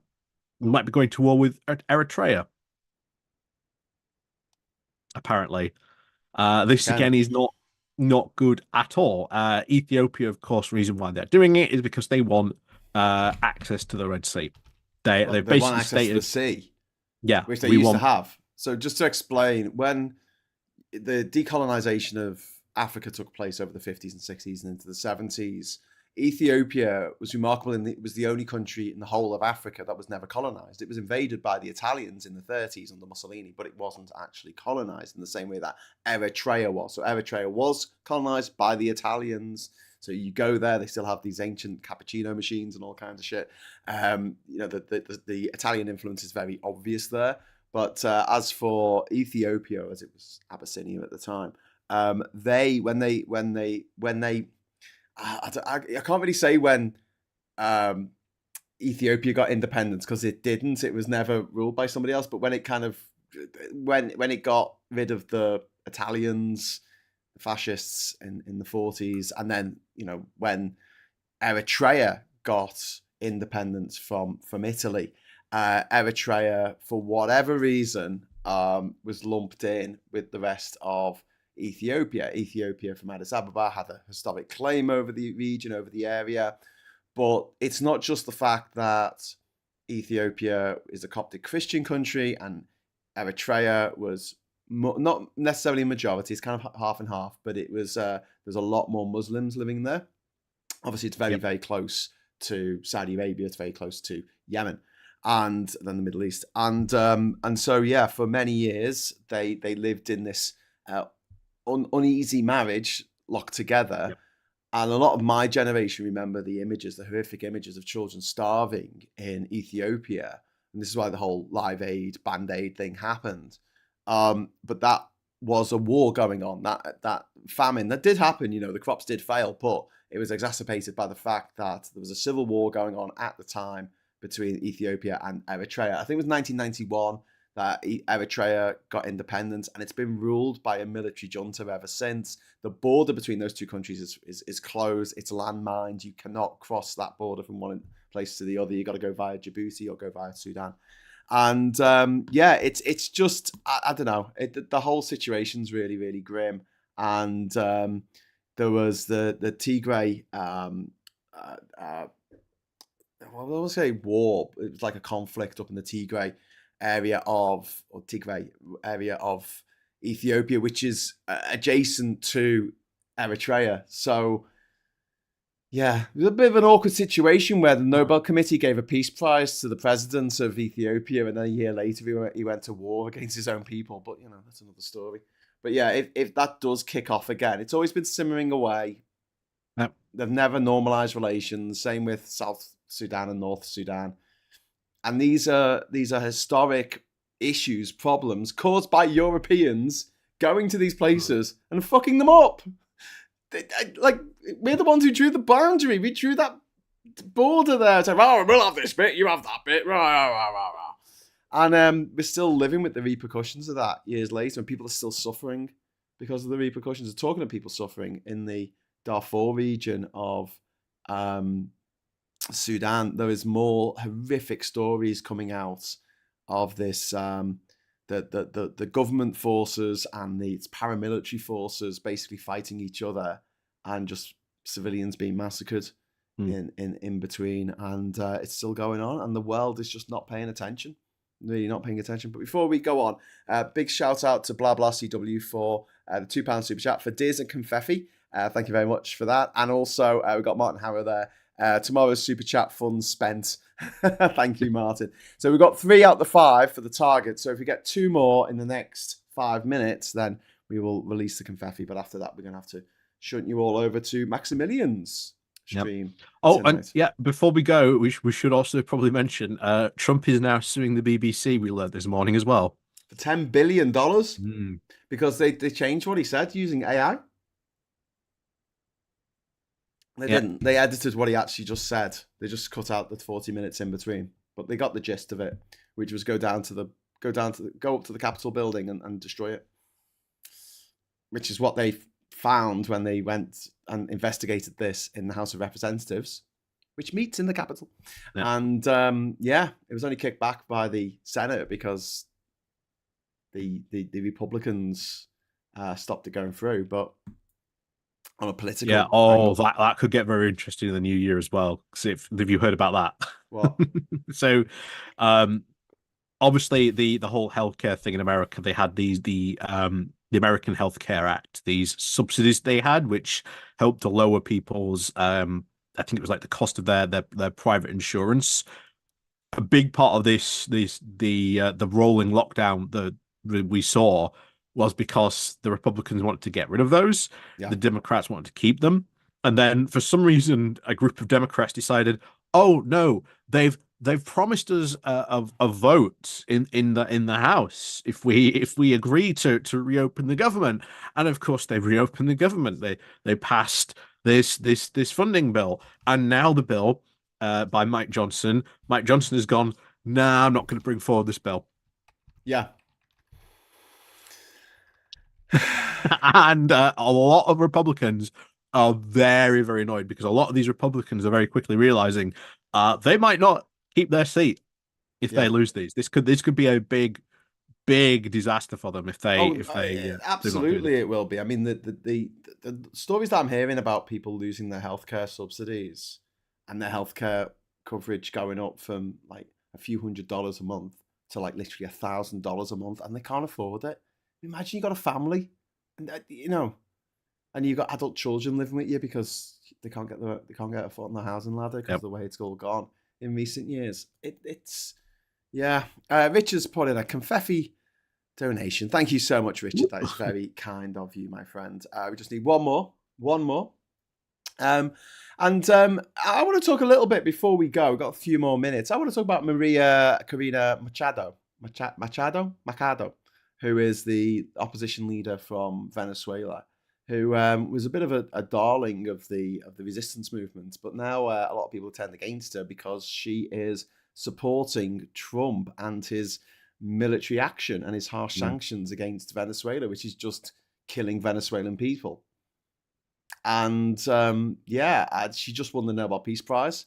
might be going to war with Eritrea. Apparently, this Again, again is not good at all. Ethiopia, of course, reason why they're doing it is because they want access to the Red Sea. well, They've they want basically access to the stated, sea, yeah, which they we used to want, have. So just to explain, when the decolonization of Africa took place over the 50s and 60s and into the 70s, Ethiopia was remarkable in that it was the only country in the whole of Africa that was never colonized. It was invaded by the Italians in the 30s under Mussolini, but it wasn't actually colonized in the same way that Eritrea was. So Eritrea was colonized by the Italians. So you go there, they still have these ancient cappuccino machines and all kinds of shit. The Italian influence is very obvious there. But as for Ethiopia, as it was Abyssinia at the time, they when they I can't really say when um, Ethiopia got independence, because it didn't. It was never ruled by somebody else. But when it kind of when it got rid of the Italians, the fascists in the 40s, and then when Eritrea got independence from Italy, Eritrea, for whatever reason, was lumped in with the rest of Ethiopia. Ethiopia from Addis Ababa had a historic claim over the region, over the area. But it's not just the fact that Ethiopia is a Coptic Christian country and Eritrea was not necessarily a majority, it's kind of half and half, but it was there's a lot more Muslims living there. Obviously, it's very, yep, very close to Saudi Arabia. It's very close to Yemen, and then the Middle East. And so yeah, for many years they lived in this uneasy marriage, locked together. yep, And a lot of my generation remember the images, the horrific images of children starving in Ethiopia. And this is why the whole Live Aid, Band Aid thing happened. But that was a war going on. That famine that did happen. The crops did fail, but it was exacerbated by the fact that there was a civil war going on at the time between Ethiopia and Eritrea. I think it was 1991 that Eritrea got independence, and it's been ruled by a military junta ever since. The border between those two countries is closed. It's landmined. You cannot cross that border from place to the other. You got to go via Djibouti or go via Sudan. And it's just I don't know. The whole situation's really, really grim. And there was the Tigray. Well, I will say war. It was like a conflict up in the Tigray area of Ethiopia, which is adjacent to Eritrea. So yeah, it was a bit of an awkward situation where the Nobel Committee gave a peace prize to the president of Ethiopia, and then a year later he went to war against his own people. But that's another story. But yeah, if that does kick off again, it's always been simmering away. Yep. They've never normalized relations. Same with South Sudan and North Sudan. And these are historic issues, problems caused by Europeans going to these places and fucking them up. Like, we're the ones who drew the boundary. We drew that border there. It's like, oh, we'll have this bit, you have that bit. And we're still living with the repercussions of that years later, and people are still suffering because of the repercussions. We're talking of people suffering in the Darfur region of Sudan. There is more horrific stories coming out of this, the government forces and the paramilitary forces basically fighting each other, and just civilians being massacred in between. And it's still going on, and the world is just not paying attention. Really not paying attention. But before we go on, big shout out to Blah Blah CW for the £2 super chat for Diz and Confetti. Thank you very much for that. And also, we've got Martin Harrow there. Tomorrow's super chat funds spent. Thank you, Martin. So we've got 3 out of the 5 for the target. So if we get 2 more in the next 5 minutes, then we will release the confetti. But after that, we're going to have to shunt you all over to Maximilian's stream. Yep. Oh, tonight. And yeah, before we go, we should also probably mention Trump is now suing the BBC, we learned this morning as well. For $10 billion? Because they changed what he said using AI? They didn't. They edited what he actually just said. They just cut out the 40 minutes in between. But they got the gist of it, which was go up to the Capitol building and destroy it. Which is what they found when they went and investigated this in the House of Representatives, which meets in the Capitol. Yeah. And it was only kicked back by the Senate because the Republicans stopped it going through. But on a political angle. that could get very interesting in the new year as well. Have you heard about that? What? So obviously the whole healthcare thing in America, they had the American Health Care Act, these subsidies they had, which helped to lower people's I think it was like the cost of their private insurance. A big part of the rolling lockdown that we saw was because the Republicans wanted to get rid of those. Yeah. The Democrats wanted to keep them. And then for some reason, a group of Democrats decided, oh no, they've promised us a vote in the House if we agree to reopen the government. And of course they reopened the government. They passed this funding bill. And now the bill by Mike Johnson has gone, nah, I'm not going to bring forward this bill. Yeah. And a lot of Republicans are very, very annoyed because a lot of these Republicans are very quickly realizing they might not keep their seat if they lose these. This could be a big disaster for them if they absolutely it will be. I mean, the stories that I'm hearing about people losing their healthcare subsidies and their healthcare coverage going up from like a few $100s a month to like literally $1,000 a month, and they can't afford it. Imagine you got a family, and and you've got adult children living with you because they can't get a foot on the housing ladder because of the way it's all gone in recent years. It's Richard's put in a confetti donation. Thank you so much, Richard. That is very kind of you, my friend. We just need one more. And I want to talk a little bit before we go. We've got a few more minutes. I want to talk about Maria Corina Machado, who is the opposition leader from Venezuela, who was a bit of a darling of the resistance movement, but now a lot of people tend against her because she is supporting Trump and his military action and his harsh sanctions against Venezuela, which is just killing Venezuelan people. And she just won the Nobel Peace Prize.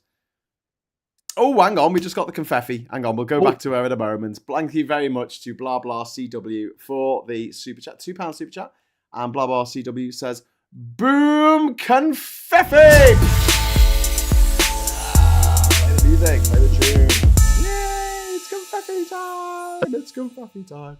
Oh, hang on. We just got the confetti. Hang on. We'll go back to her in a moment. Thank you very much to Blah Blah CW for the super chat, £2 super chat. And Blah Blah CW says, boom, confetti! Play the music, play the tune. Yay, it's confetti time. It's confetti time.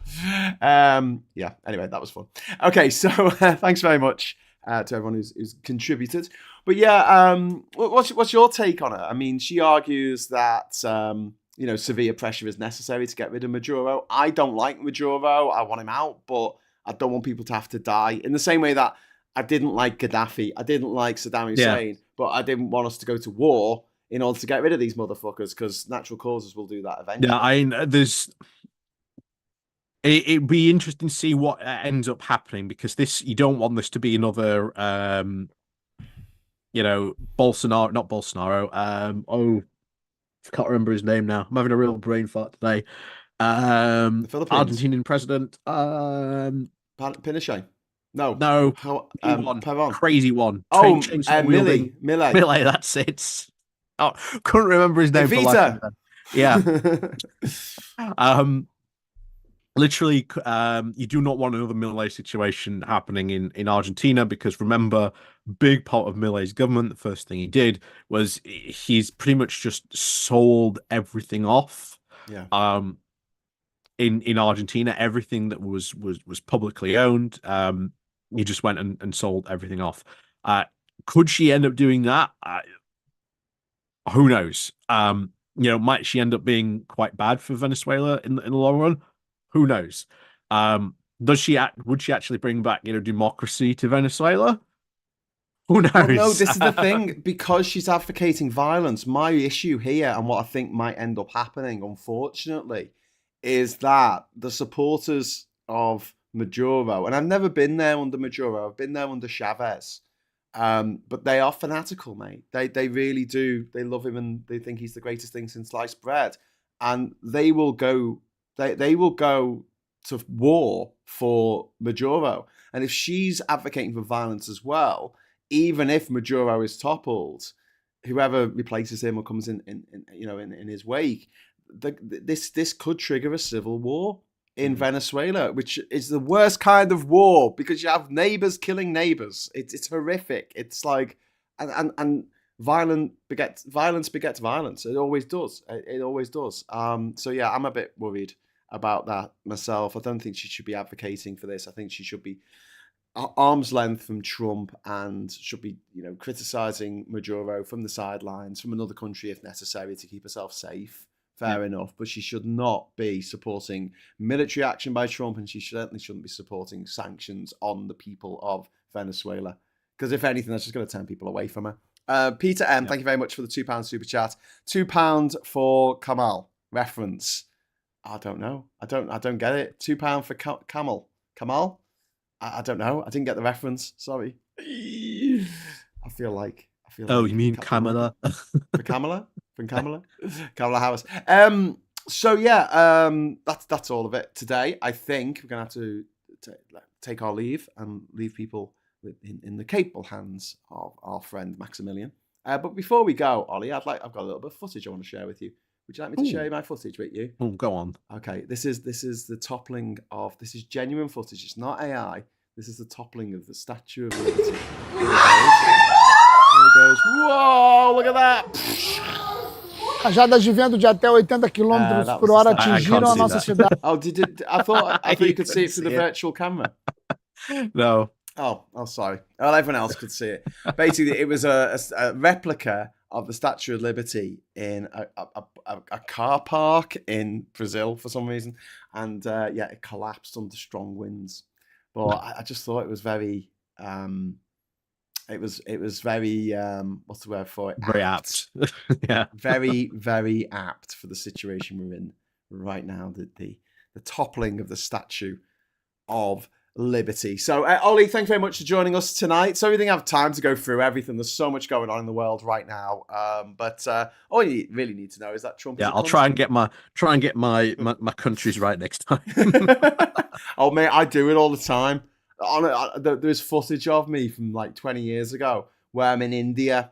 Yeah, anyway, that was fun. Okay, so thanks very much to everyone who's contributed. But yeah, what's your take on it? I mean, she argues that severe pressure is necessary to get rid of Maduro. I don't like Maduro. I want him out, but I don't want people to have to die. In the same way that I didn't like Gaddafi, I didn't like Saddam Hussein, but I didn't want us to go to war in order to get rid of these motherfuckers, because natural causes will do that eventually. Yeah, it'd be interesting to see what ends up happening, because you don't want this to be another Bolsonaro, not Bolsonaro. I can't remember his name now. I'm having a real brain fart today. The Philippines. Argentinian president. Pinochet. No. One. Crazy one. Milei. Milei, that's it. Oh, couldn't remember his name for life. Yeah. Literally, you do not want another Milei situation happening in Argentina, because remember, big part of Milei's government, the first thing he did was he's pretty much just sold everything off. Yeah. In Argentina, everything that was publicly owned, he just went and sold everything off. Could she end up doing that? Who knows? Might she end up being quite bad for Venezuela in the long run? Who knows? Would she actually bring back, democracy to Venezuela? Who knows? Well, no, this is the thing. Because she's advocating violence, my issue here, and what I think might end up happening, unfortunately, is that the supporters of Maduro, and I've never been there under Maduro, I've been there under Chavez, but they are fanatical, mate. They really do. They love him and they think he's the greatest thing since sliced bread. And they will go to war for Maduro. And if she's advocating for violence as well, even if Maduro is toppled, whoever replaces him or comes in his wake, this could trigger a civil war in Venezuela, which is the worst kind of war, because you have neighbors killing neighbors. It's horrific. It's like and violence begets violence. It always does. It always does. So yeah, I'm a bit worried about that myself. I don't think she should be advocating for this. I think she should be arm's length from Trump and should be, criticizing Maduro from the sidelines, from another country if necessary, to keep herself safe. Fair enough, but she should not be supporting military action by Trump, and she certainly shouldn't be supporting sanctions on the people of Venezuela, because if anything, that's just going to turn people away from her. Peter M, thank you very much for the £2 super chat. £2 for Kamal reference. I don't know. I don't get it. £2 for Kamal. I don't know. I didn't get the reference. Sorry. I feel like. Oh, you mean Kamala? For Kamala? From Kamala? Kamala Harris. So yeah, that's all of it today. I think we're gonna have to take our leave and leave people in the capable hands of our friend Maximilian. But before we go, Ollie, I've got a little bit of footage I want to share with you. Would you like me to share my footage with you? Oh, go on. Okay, this is the toppling of. This is genuine footage. It's not AI. This is the toppling of the Statue of Liberty. Here it goes. Whoa! Look at that. Rajadas de vento de até 80 km por hora atingiram a nossa cidade. Oh, I thought you could see it through the virtual camera. No. Oh, sorry. Well, everyone else could see it. Basically, it was a replica of the Statue of Liberty in a car park in Brazil for some reason, and it collapsed under strong winds. But I just thought it was very. It was very what's the word for it? Very apt. Yeah. Very, very apt for the situation we're in right now. The toppling of the Statue of Liberty. So, Ollie, thanks very much for joining us tonight. So we didn't have time to go through everything. There's so much going on in the world right now. But all you really need to know is that Trump. Yeah, I'll try and get my countries right next time. Oh, mate, I do it all the time. There's footage of me from like 20 years ago where I'm in India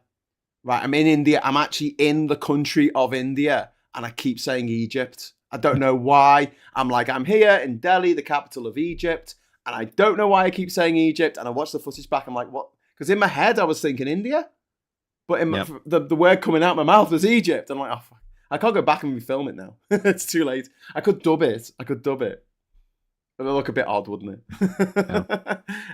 Right, I'm in India. I'm actually in the country of India, and I keep saying Egypt. I don't know why. I'm here in Delhi, the capital of Egypt, and I don't know why I keep saying Egypt. And I watch the footage back. I'm like, what? Because in my head, I was thinking India, but in the word coming out of my mouth was Egypt. I'm like, oh, fuck. I can't go back and refilm it now. It's too late. I could dub it. It would look a bit odd, wouldn't it?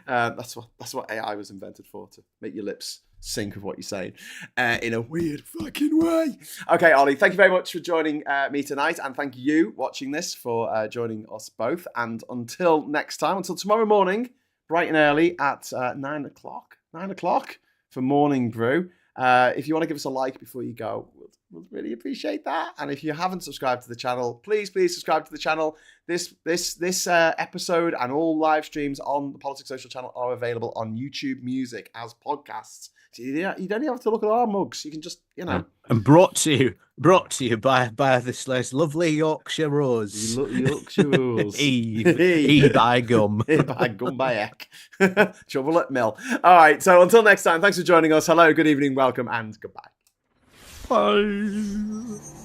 Yeah. That's what AI was invented for, to make your lips sync with what you're saying in a weird fucking way. Okay, Ollie, thank you very much for joining me tonight, and thank you watching this for joining us both. And until next time, until tomorrow morning, bright and early at 9 o'clock for Morning Brew. If you want to give us a like before you go, we'll really appreciate that. And if you haven't subscribed to the channel, please subscribe to the channel. This episode and all live streams on the Politics Social channel are available on YouTube Music as podcasts. So you don't even have to look at our mugs. You can just, And brought to you by this lovely Yorkshire Rose. Yorkshire Rose. E by gum. E by gum by heck. Trouble at mill. All right. So until next time, thanks for joining us. Hello, good evening, welcome, and goodbye. Bye.